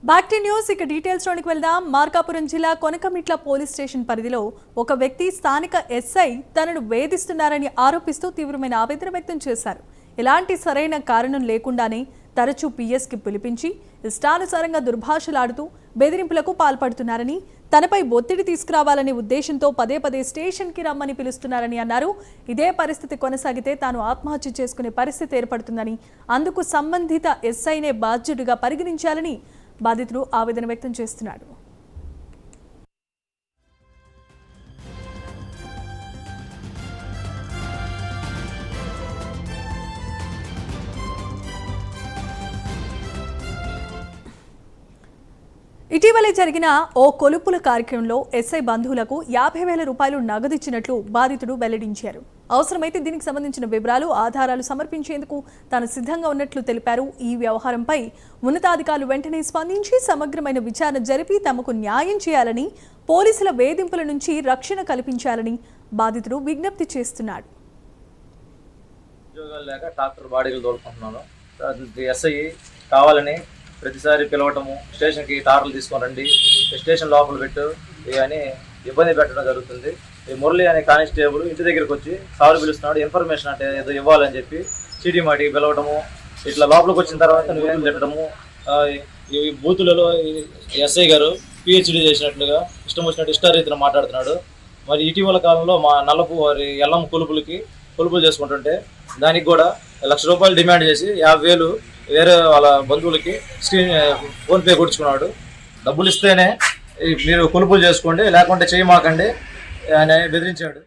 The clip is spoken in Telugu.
Back to news. ఇక డీటెయిల్స్ లోనికి వెళ్దాం. మార్కాపురం జిల్లా కొనకమిట్ల పోలీస్ స్టేషన్ పరిధిలో ఒక వ్యక్తి స్థానిక ఎస్ఐ తనను వేధిస్తున్నారని ఆరోపిస్తూ తీవ్రమైన ఆవేదన వ్యక్తం చేశారు. ఎలాంటి సరైన కారణం లేకుండానే తరచూ పిఎస్కి పిలిపించి ఇష్టానుసారంగా దుర్భాషలాడుతూ బెదిరింపులకు పాల్పడుతున్నారని, తనపై ఒత్తిడి తీసుకురావాలనే ఉద్దేశంతో పదే పదే స్టేషన్కి రమ్మని పిలుస్తున్నారని అన్నారు. ఇదే పరిస్థితి కొనసాగితే తాను ఆత్మహత్య చేసుకునే పరిస్థితి ఏర్పడుతుందని, అందుకు సంబంధిత ఎస్ఐనే బాధ్యుడిగా పరిగణించాలని బాధితుడు ఆవేదన వ్యక్తం చేస్తున్నాడు. ఇటీవలే జరిగిన ఓ కొలుపుల కార్యక్రమంలో ఎస్ఐ బంధువులకు 50,000 రూపాయలు నగదిచ్చినట్లు బాధితుడు వెల్లడించారు. అవసరమైతే దీనికి సంబంధించిన వివరాలు, ఆధారాలు సమర్పించేందుకు తాను సిద్ధంగా ఉన్నట్లు తెలిపారు. ఈ వ్యవహారంపై ఉన్నతాధికారులు వెంటనే స్పందించి సమగ్రమైన విచారణ జరిపి తమకు న్యాయం చేయాలని, పోలీసుల వేధింపుల నుంచి రక్షణ కల్పించాలని బాధితుడు విజ్ఞప్తి చేస్తున్నాడు. ప్రతిసారి పిలవటము, స్టేషన్కి తాటలు తీసుకొని రండి, స్టేషన్ లోపల పెట్టు అని ఇబ్బంది పెట్టడం జరుగుతుంది. ఈ మురళి అనే కానిస్టేబుల్ ఇంటి దగ్గరికి వచ్చి సారు పిలుస్తున్నాడు, ఇన్ఫర్మేషన్ అంటే ఏదో ఇవ్వాలని చెప్పి చీటీ మాటికి పిలవటము, ఇట్లా లోపలికి వచ్చిన తర్వాత నువ్వేం తిట్టడము, ఈ బూతులలో ఎస్ఐ గారు పిహెచ్డీ చేసినట్లుగా ఇష్టం వచ్చినట్టు ఇష్టారీతిలో మాట్లాడుతున్నాడు. మరి ఇటీవల కాలంలో మా నల్లపు వారి ఎల్లం కొలుపులు చేసుకుంటుంటే దానికి కూడా 1,00,000 రూపాయలు డిమాండ్ చేసి 50,000 వేరే వాళ్ళ బంధువులకి ఫోన్పే కొట్టించుకున్నాడు. డబ్బులు ఇస్తేనే మీరు కొలుపులు చేసుకోండి, లేకుంటే చేయమాకండి అని బెదిరించాడు.